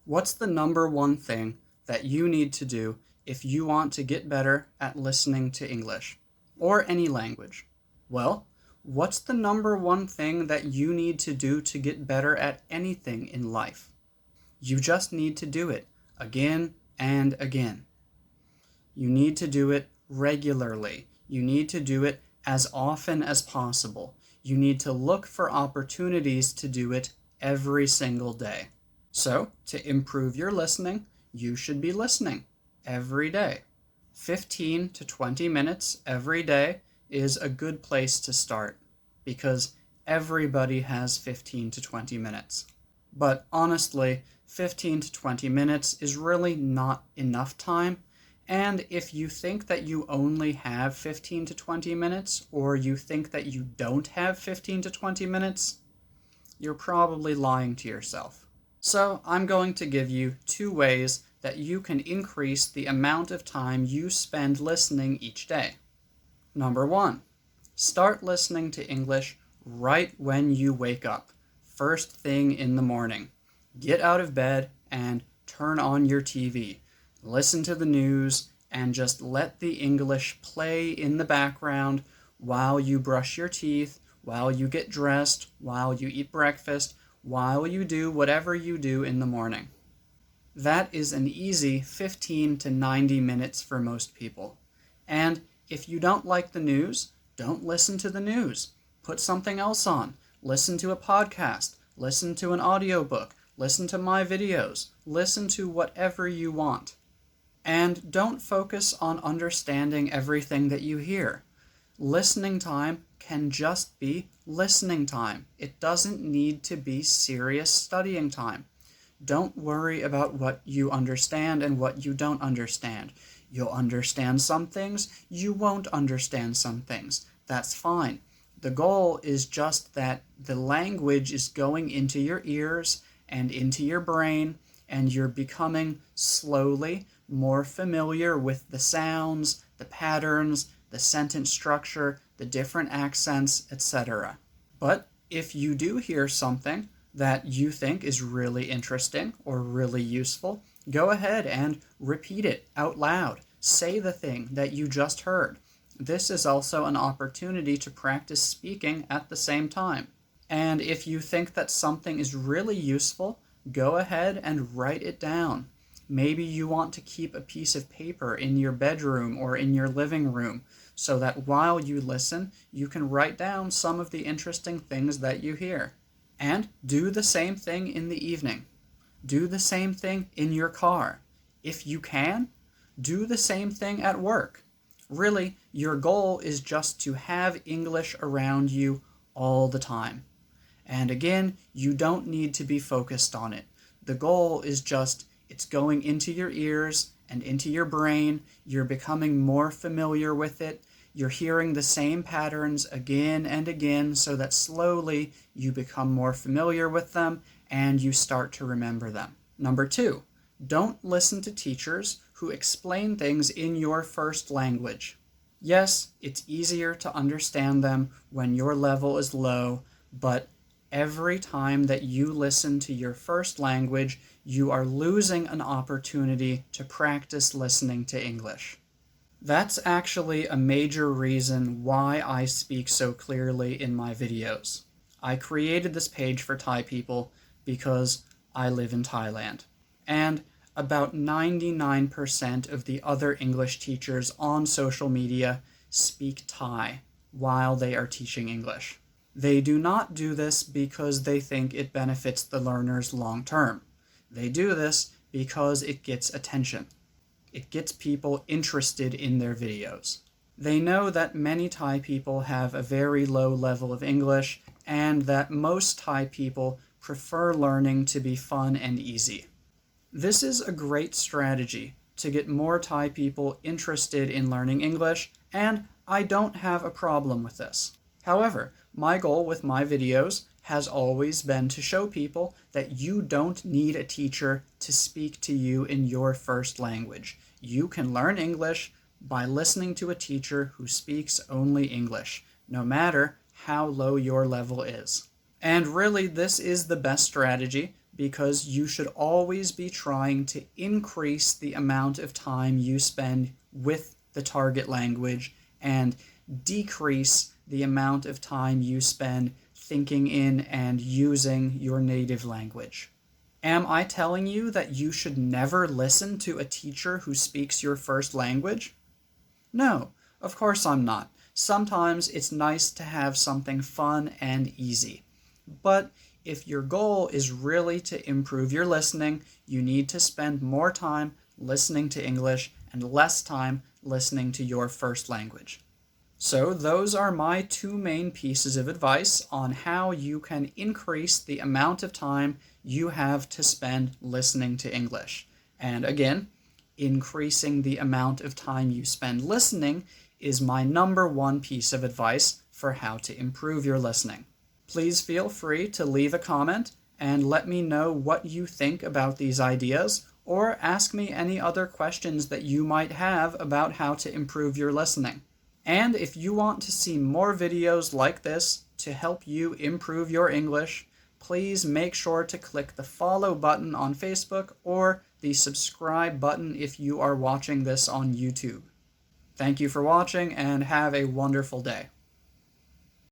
What's the number one thing that you need to do if you want to get better at listening to English or any language? Well, what's the number one thing that you need to do to get better at anything in life? You just need to do it again and again. You need to do it regularly. You need to do it as often as possible. You need to look for opportunities to do it every single day. So, to improve your listening, you should be listening every day. 15 to 20 minutes every day is a good place to start because everybody has 15 to 20 minutes. But honestly, 15 to 20 minutes is really not enough time. And if you think that you only have 15 to 20 minutes, or you think that you don't have 15 to 20 minutes, you're probably lying to yourself. So I'm going to give you 2 ways that you can increase the amount of time you spend listening each day. Number 1, start listening to English right when you wake up, first thing in the morning. Get out of bed and turn on your TV. Listen to the news and just let the English play in the background while you brush your teeth, while you get dressed, while you eat breakfast, while you do whatever you do in the morning. That is an easy 15 to 90 minutes for most people. And if you don't like the news, don't listen to the news. Put something else on. Listen to a podcast. Listen to an audiobook. Listen to my videos. Listen to whatever you want. And don't focus on understanding everything that you hear. Listening time can just be listening time. It doesn't need to be serious studying time. Don't worry about what you understand and what you don't understand. You'll understand some things, you won't understand some things. That's fine. The goal is just that the language is going into your ears and into your brain, and you're becoming slowly more familiar with the sounds, the patterns, the sentence structure, the different accents, etc. But if you do hear something that you think is really interesting or really useful, go ahead and repeat it out loud. Say the thing that you just heard. This is also an opportunity to practice speaking at the same time. And if you think that something is really useful, go ahead and write it down. Maybe you want to keep a piece of paper in your bedroom or in your living room so that while you listen, you can write down some of the interesting things that you hear. And do the same thing in the evening. Do the same thing in your car. If you can, do the same thing at work. Really, your goal is just to have English around you all the time. And again, you don't need to be focused on it. The goal is just, it's going into your ears and into your brain. You're becoming more familiar with it. You're hearing the same patterns again and again so that slowly you become more familiar with them and you start to remember them. Number 2, don't listen to teachers who explain things in your first language. Yes, it's easier to understand them when your level is low, but every time that you listen to your first language, you are losing an opportunity to practice listening to English. That's actually a major reason why I speak so clearly in my videos. I created this page for Thai people because I live in Thailand. And about 99% of the other English teachers on social media speak Thai while they are teaching English. They do not do this because they think it benefits the learners long term. They do this because it gets attention. It gets people interested in their videos. They know that many Thai people have a very low level of English and that most Thai people prefer learning to be fun and easy. This is a great strategy to get more Thai people interested in learning English, and I don't have a problem with this. However, my goal with my videos has always been to show people that you don't need a teacher to speak to you in your first language. You can learn English by listening to a teacher who speaks only English, no matter how low your level is. And really, this is the best strategy because you should always be trying to increase the amount of time you spend with the target language and decrease the amount of time you spend thinking in and using your native language. Am I telling you that you should never listen to a teacher who speaks your first language? No, of course I'm not. Sometimes it's nice to have something fun and easy. But if your goal is really to improve your listening, you need to spend more time listening to English and less time listening to your first language. So those are my two main pieces of advice on how you can increase the amount of time you have to spend listening to English. And again, increasing the amount of time you spend listening is my number one piece of advice for how to improve your listening. Please feel free to leave a comment and let me know what you think about these ideas, or ask me any other questions that you might have about how to improve your listening. And if you want to see more videos like this to help you improve your English, please make sure to click the follow button on Facebook or the subscribe button if you are watching this on YouTube. Thank you for watching and have a wonderful day.